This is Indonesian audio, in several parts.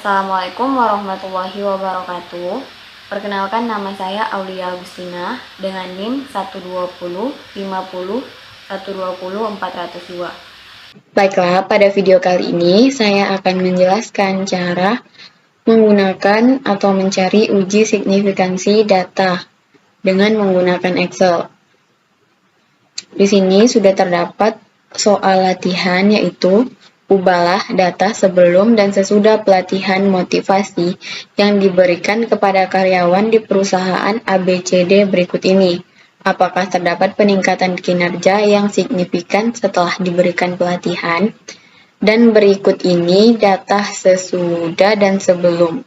Assalamualaikum warahmatullahi wabarakatuh. Perkenalkan, nama saya Aulia Agustina dengan NIM 120 50 120 402. Baiklah, pada video kali ini saya akan menjelaskan cara menggunakan atau mencari uji signifikansi data dengan menggunakan Excel. Di sini sudah terdapat soal latihan, yaitu ubahlah data sebelum dan sesudah pelatihan motivasi yang diberikan kepada karyawan di perusahaan ABCD berikut ini. Apakah terdapat peningkatan kinerja yang signifikan setelah diberikan pelatihan? Dan berikut ini data sesudah dan sebelum.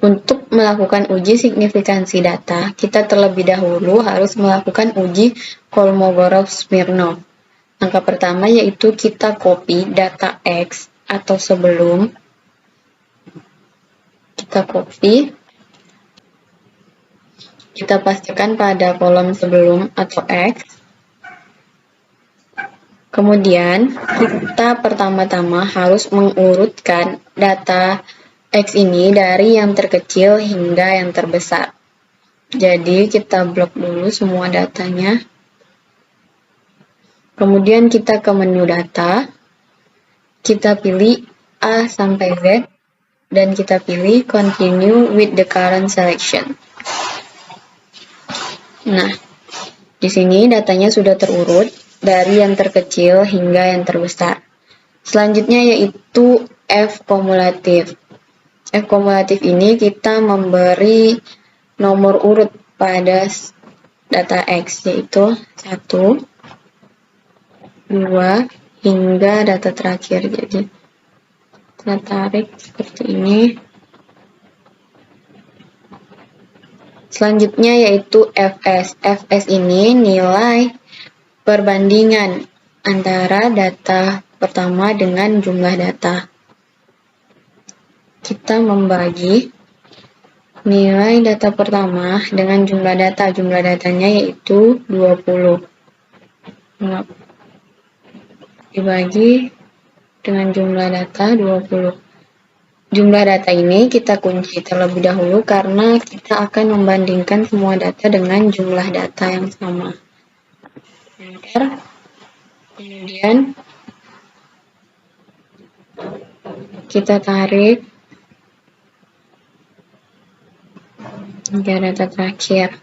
Untuk melakukan uji signifikansi data, kita terlebih dahulu harus melakukan uji Kolmogorov-Smirnov. Langkah pertama yaitu kita copy data X atau sebelum. Kita copy. Kita pastikan pada kolom sebelum atau X. Kemudian, kita pertama-tama harus mengurutkan data X ini dari yang terkecil hingga yang terbesar. Jadi kita blok dulu semua datanya. Kemudian kita ke menu data. Kita pilih A sampai Z dan kita pilih continue with the current selection. Nah, di sini datanya sudah terurut dari yang terkecil hingga yang terbesar. Selanjutnya yaitu F kumulatif. F kumulatif ini kita memberi nomor urut pada data X, yaitu 1, 2, hingga data terakhir. Jadi kita tarik seperti ini. Selanjutnya yaitu Fs. Fs ini nilai perbandingan antara data pertama dengan jumlah data. Kita membagi nilai data pertama dengan jumlah data. Jumlah datanya yaitu 20. Dibagi dengan jumlah data 20. Jumlah data ini kita kunci terlebih dahulu karena kita akan membandingkan semua data dengan jumlah data yang sama. Enter. Kemudian kita tarik hingga data terakhir.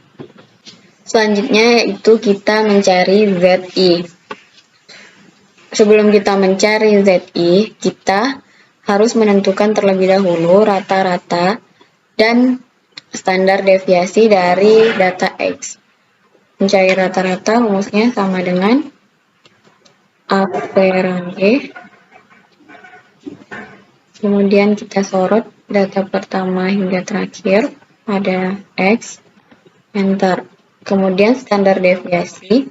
Selanjutnya yaitu kita mencari ZI. Sebelum kita mencari ZI, kita harus menentukan terlebih dahulu rata-rata dan standar deviasi dari data X. Mencari rata-rata rumusnya sama dengan average. Kemudian kita sorot data pertama hingga terakhir pada X, enter. Kemudian standar deviasi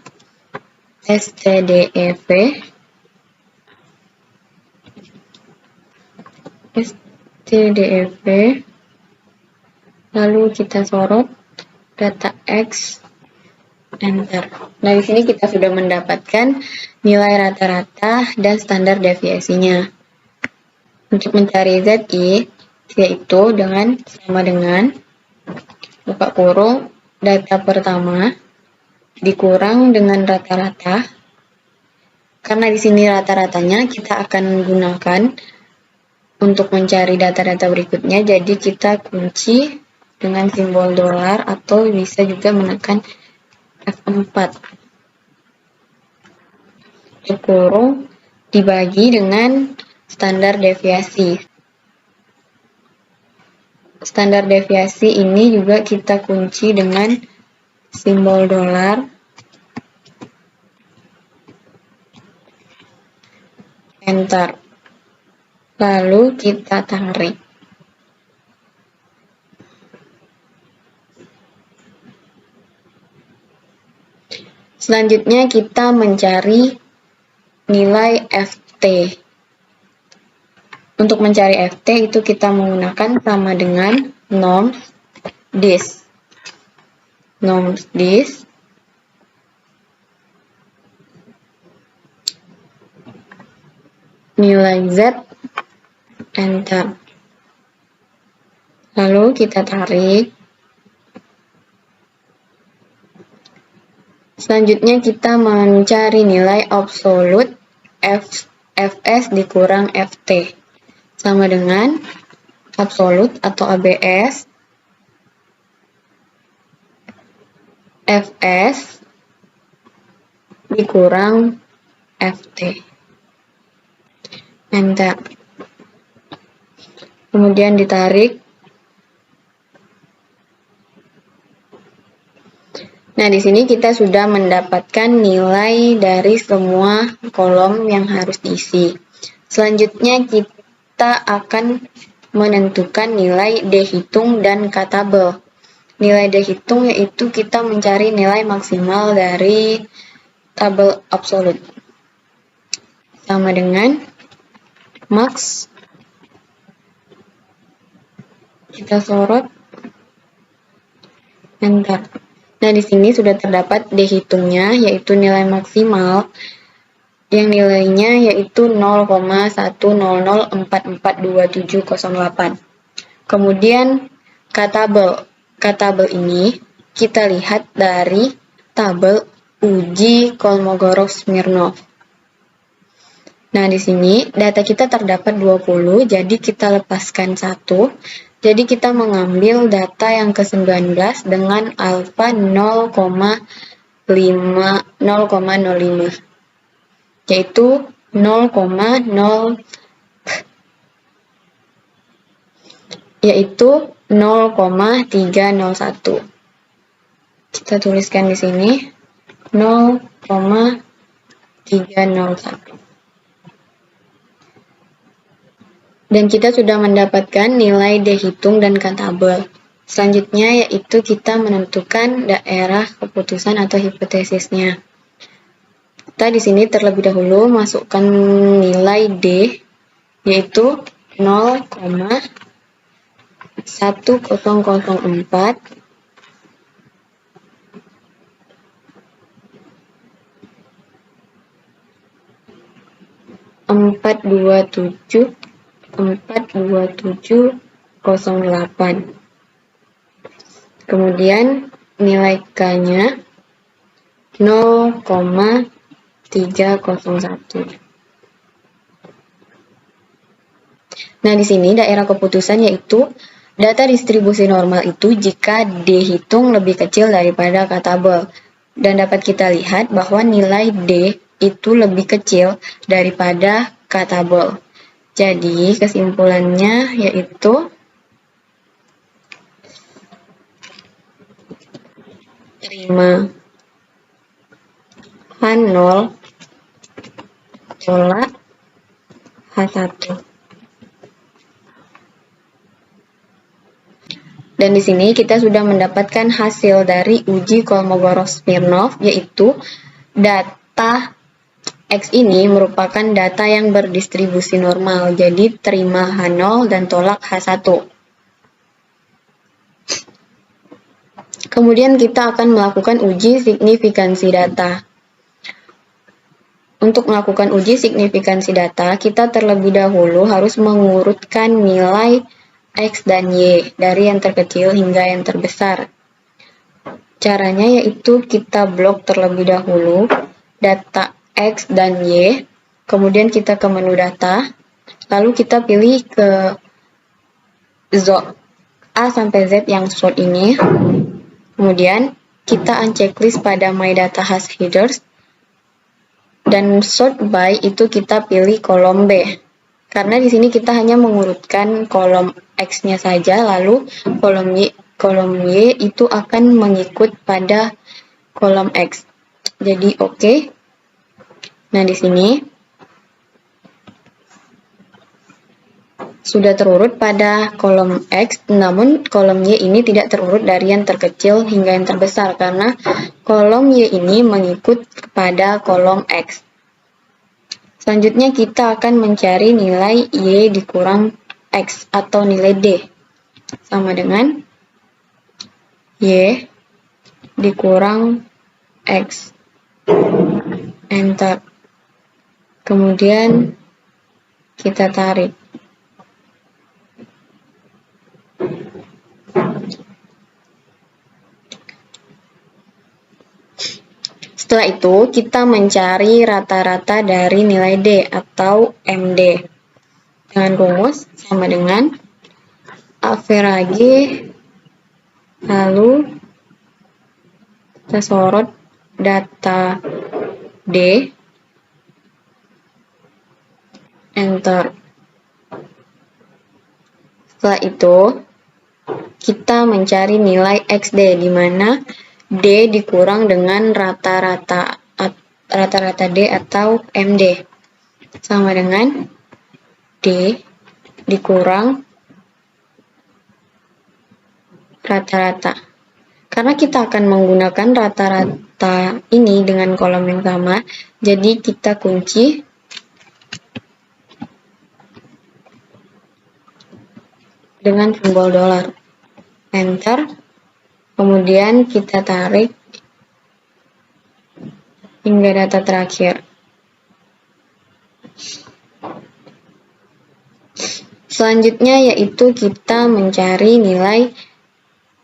STDEV, lalu kita sorot data X, enter. Nah, di sini kita sudah mendapatkan nilai rata-rata dan standar deviasinya. Untuk mencari ZI, yaitu sama dengan buka kurung data pertama dikurang dengan rata-rata. Karena di sini rata-ratanya kita akan gunakan untuk mencari data-data berikutnya, jadi kita kunci dengan simbol dolar atau bisa juga menekan F4. Kurung dibagi dengan standar deviasi. Standar deviasi ini juga kita kunci dengan simbol dolar. Enter. Lalu kita tarik. Selanjutnya kita mencari nilai FT. Untuk mencari FT itu kita menggunakan sama dengan norms dis. Norms dis nilai Z, enter. Lalu kita tarik. Selanjutnya kita mencari nilai absolut Fs dikurang Ft. Sama dengan absolut atau ABS Fs dikurang Ft. Enter. Kemudian ditarik. Nah, di sini kita sudah mendapatkan nilai dari semua kolom yang harus diisi. Selanjutnya kita akan menentukan nilai D hitung dan K tabel. Nilai D hitung yaitu kita mencari nilai maksimal dari tabel absolut. Sama dengan max. Kita sorot. Enter. Nah, di sini sudah terdapat D hitungnya, yaitu nilai maksimal yang nilainya yaitu 0,100442708. Kemudian K tabel ini kita lihat dari tabel uji Kolmogorov-Smirnov. Nah, di sini data kita terdapat 20, jadi kita lepaskan 1. Jadi kita mengambil data yang ke-19 dengan alfa 0,05, yaitu 0,0 yaitu 0,301. Kita tuliskan di sini 0,301. Dan kita sudah mendapatkan nilai D hitung dan K tabel. Selanjutnya yaitu kita menentukan daerah keputusan atau hipotesisnya. Kita di sini terlebih dahulu masukkan nilai D yaitu 0,1004 42708. Kemudian nilai K-nya 0,301. Nah, di sini daerah keputusan yaitu data distribusi normal itu jika D hitung lebih kecil daripada K tabel. Dan dapat kita lihat bahwa nilai D itu lebih kecil daripada K tabel. Jadi, kesimpulannya yaitu terima H0 tolak H1. Dan di sini kita sudah mendapatkan hasil dari uji Kolmogorov-Smirnov, yaitu data X ini merupakan data yang berdistribusi normal, jadi terima H0 dan tolak H1. Kemudian kita akan melakukan uji signifikansi data. Untuk melakukan uji signifikansi data, kita terlebih dahulu harus mengurutkan nilai X dan Y dari yang terkecil hingga yang terbesar. Caranya yaitu kita blok terlebih dahulu data X dan Y, kemudian kita ke menu data, lalu kita pilih ke zone A sampai Z yang sort ini, kemudian kita unchecklist pada My Data Has Headers, dan sort by itu kita pilih kolom B, karena di sini kita hanya mengurutkan kolom X-nya saja, lalu kolom Y itu akan mengikut pada kolom X. Jadi oke. Nah, di sini sudah terurut pada kolom X, namun kolom Y ini tidak terurut dari yang terkecil hingga yang terbesar karena kolom Y ini mengikut kepada kolom X. Selanjutnya kita akan mencari nilai Y dikurang X atau nilai D. Sama dengan Y dikurang X. Enter. Kemudian kita tarik. Setelah itu, kita mencari rata-rata dari nilai D atau MD. Dengan rumus sama dengan average, lalu kita sorot data D, enter. Setelah itu, kita mencari nilai XD, di mana D dikurang dengan rata-rata D atau MD. Sama dengan D dikurang rata-rata. Karena kita akan menggunakan rata-rata ini dengan kolom yang sama, jadi kita kunci dengan simbol dolar. Enter. Kemudian kita tarik hingga data terakhir. Selanjutnya yaitu kita mencari nilai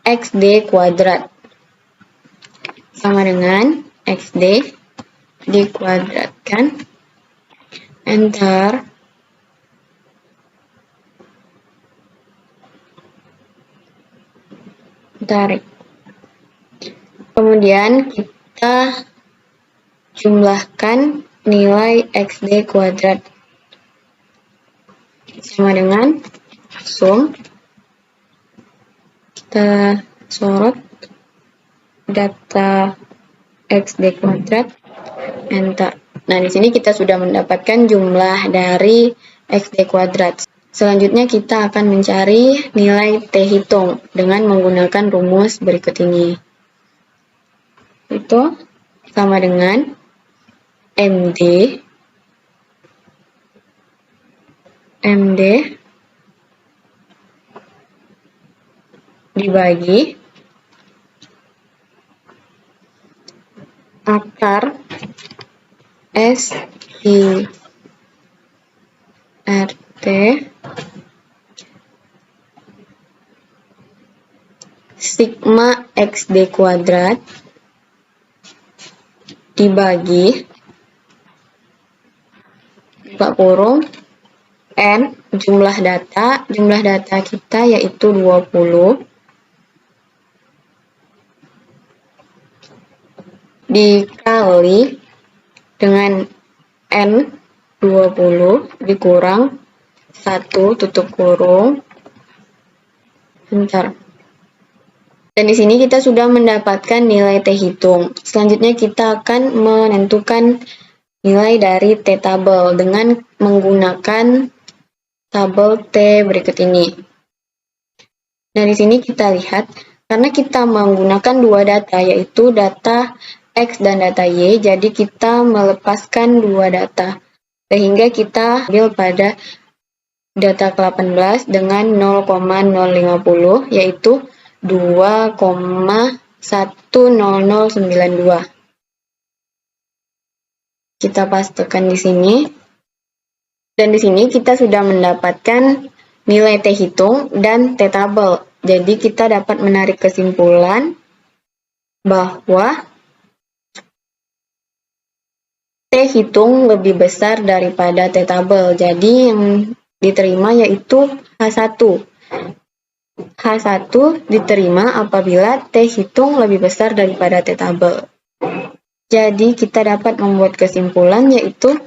XD kuadrat. Sama dengan XD dikuadratkan. Enter. Tarik. Kemudian kita jumlahkan nilai XD kuadrat. Sama dengan sum. Kita sorot data XD kuadrat. Enter. Nah, di sini kita sudah mendapatkan jumlah dari XD kuadrat. Selanjutnya kita akan mencari nilai T hitung dengan menggunakan rumus berikut ini. Itu sama dengan MD dibagi akar SIRT sigma XD kuadrat dibagi buka kurung N jumlah data kita yaitu 20 dikali dengan N 20 dikurang 1 tutup kurung enter. Dan di sini kita sudah mendapatkan nilai T hitung. Selanjutnya kita akan menentukan nilai dari T tabel dengan menggunakan tabel T berikut ini. Nah, di sini kita lihat, karena kita menggunakan dua data, yaitu data X dan data Y, jadi kita melepaskan dua data. Sehingga kita ambil pada data ke-18 dengan 0,050, yaitu 2,10092. Kita pastekan di sini. Dan di sini kita sudah mendapatkan nilai T hitung dan T tabel. Jadi kita dapat menarik kesimpulan bahwa T hitung lebih besar daripada T tabel. Jadi yang diterima yaitu H1. H1 diterima apabila T hitung lebih besar daripada T tabel. Jadi kita dapat membuat kesimpulan yaitu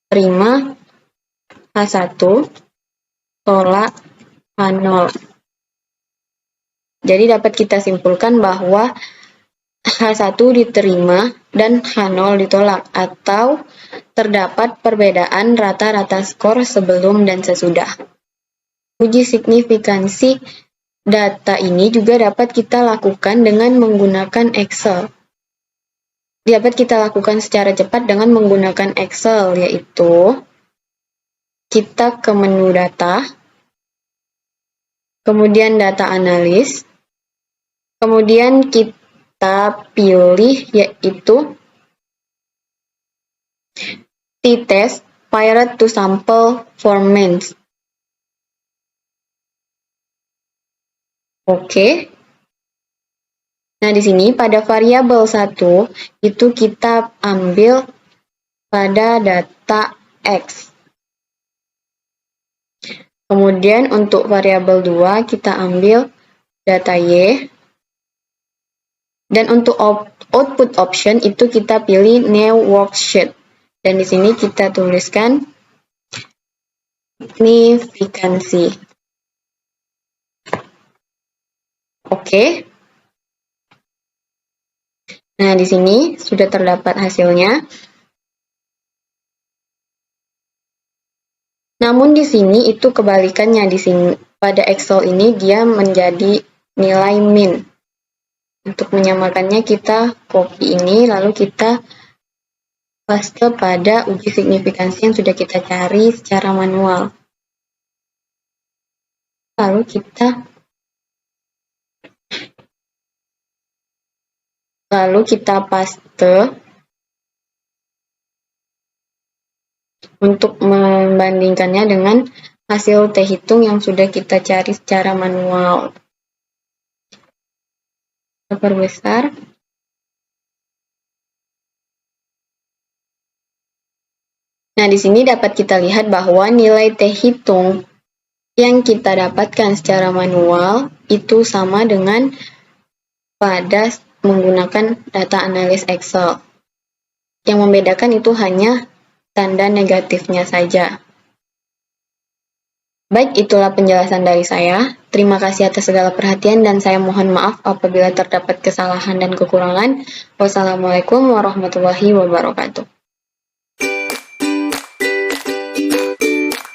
terima H1 tolak H0. Jadi dapat kita simpulkan bahwa H1 diterima dan H0 ditolak, atau terdapat perbedaan rata-rata skor sebelum dan sesudah. Uji signifikansi data ini juga dapat kita lakukan dengan menggunakan Excel. Dapat kita lakukan secara cepat dengan menggunakan Excel, yaitu kita ke menu data, kemudian data analis, kemudian kita pilih yaitu t-test required to sample for means. Oke. Nah, di sini pada variabel 1 itu kita ambil pada data X. Kemudian untuk variabel 2 kita ambil data Y. Dan untuk output option itu kita pilih new worksheet. Dan di sini kita tuliskan signifikansi. Oke. Nah, di sini sudah terdapat hasilnya. Namun di sini itu kebalikannya. Di sini pada Excel ini dia menjadi nilai min. Untuk menyamakannya kita copy ini lalu kita paste pada uji signifikansi yang sudah kita cari secara manual. Lalu kita paste untuk membandingkannya dengan hasil T hitung yang sudah kita cari secara manual. Kita perbesar. Nah, di sini dapat kita lihat bahwa nilai T hitung yang kita dapatkan secara manual itu sama dengan pada menggunakan data analis Excel. Yang membedakan itu hanya tanda negatifnya saja. Baik, itulah penjelasan dari saya. Terima kasih atas segala perhatian dan saya mohon maaf apabila terdapat kesalahan dan kekurangan. Wassalamualaikum warahmatullahi wabarakatuh.